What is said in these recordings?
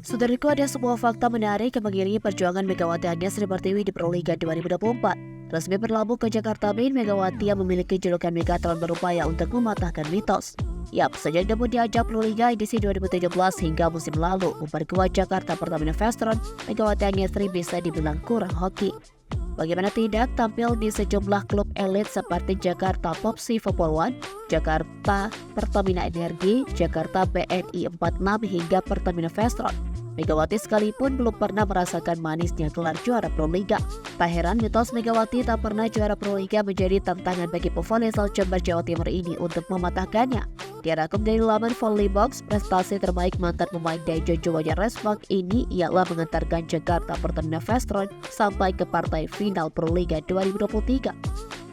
Saudariku, ada sebuah fakta menarik yang mengiringi perjuangan Megawati Agnes Pertiwi di Proliga 2024. Resmi berlabuh ke Jakarta Main, Megawati yang memiliki julukan Megatron berupaya untuk mematahkan mitos. Yap, sejak debut di ajang Proliga edisi 2017 hingga musim lalu memperkuat Jakarta Pertamina Vestron, Megawati Agnes bisa dibilang kurang hoki. Bagaimana tidak, tampil di sejumlah klub elit seperti Jakarta Popsi Vapor One, Jakarta Pertamina Energi, Jakarta BNI 46 hingga Pertamina Vestron. Megawati sekalipun belum pernah merasakan manisnya gelar juara Proliga. Tak heran mitos Megawati tak pernah juara Proliga menjadi tantangan bagi pevolley Jember Jawa Timur ini untuk mematahkannya. Dirangkum dari laman Volleybox, prestasi terbaik mantan pemain Daejeon Juwanya Resbank ini ialah mengantarkan Jakarta Pertamina Vestron sampai ke partai final Proliga 2023.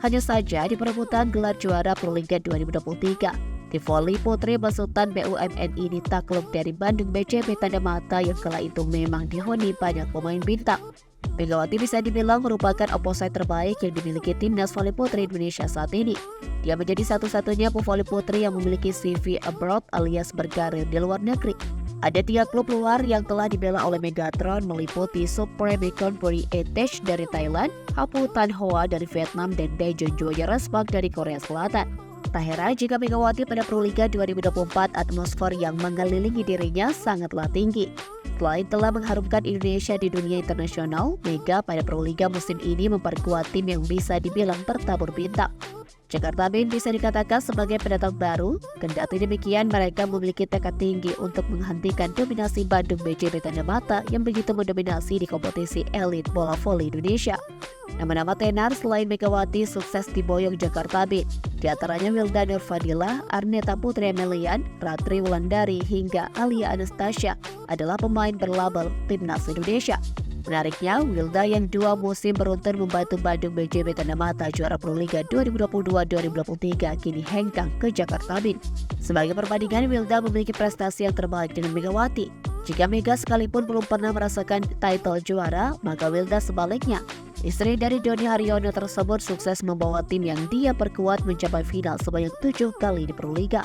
Hanya saja di perebutan gelar juara Proliga 2023. Di voli putri besutan BUMN ini takluk dari Bandung BCB Tanda Mata yang kala itu memang dihuni banyak pemain bintang. Megawati bisa dibilang merupakan opposite terbaik yang dimiliki timnas voli putri Indonesia saat ini. Dia menjadi satu-satunya pevoli putri yang memiliki CV abroad alias berkarir di luar negeri. Ada 3 klub luar yang telah dibela oleh Megatron meliputi Supremecon Puri Etech dari Thailand, Hapu Tan Hoa dari Vietnam, dan Daejeon Juwanya Resbank dari Korea Selatan. Tak heran jika Megawati pada Proliga 2024 atmosfer yang mengelilingi dirinya sangatlah tinggi. Selain telah mengharumkan Indonesia di dunia internasional, Mega pada Proliga musim ini memperkuat tim yang bisa dibilang bertabur bintang. Jakarta Main bisa dikatakan sebagai pendatang baru, kendati demikian mereka memiliki tekad tinggi untuk menghentikan dominasi Bandung BCB Tanda Mata yang begitu mendominasi di kompetisi elit bola voli Indonesia. Nama-nama tenar selain Megawati sukses diboyong Jakarta Main, di antaranya Wilda Nurfadila, Arneta Putri Emelian, Ratri Wulandari hingga Alia Anastasia adalah pemain berlabel Timnas Indonesia. Menariknya, Wilda yang 2 musim beruntun membantu Bandung BCB Tanda Mata juara Proliga 2022-2023 kini hengkang ke Jakarta Main. Sebagai perbandingan, Wilda memiliki prestasi yang terbaik dengan Megawati. Jika Mega sekalipun belum pernah merasakan title juara, maka Wilda sebaliknya. Istri dari Doni Haryono tersebut sukses membawa tim yang dia perkuat mencapai final sebanyak 7 kali di Proliga.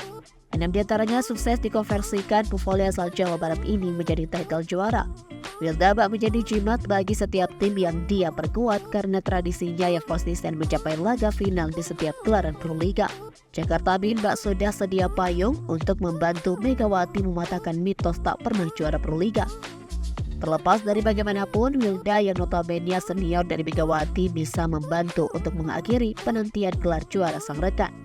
6 diantaranya sukses dikonversikan pevoli asal Jawa Barat ini menjadi title juara. Wilda bak menjadi jimat bagi setiap tim yang dia perkuat karena tradisinya yang konsisten mencapai laga final di setiap gelaran Proliga. Jakarta Main bak sudah sedia payung untuk membantu Megawati mematahkan mitos tak pernah juara Proliga. Terlepas dari bagaimanapun, Wilda yang notabene senior dari Megawati bisa membantu untuk mengakhiri penantian gelar juara sang rekan.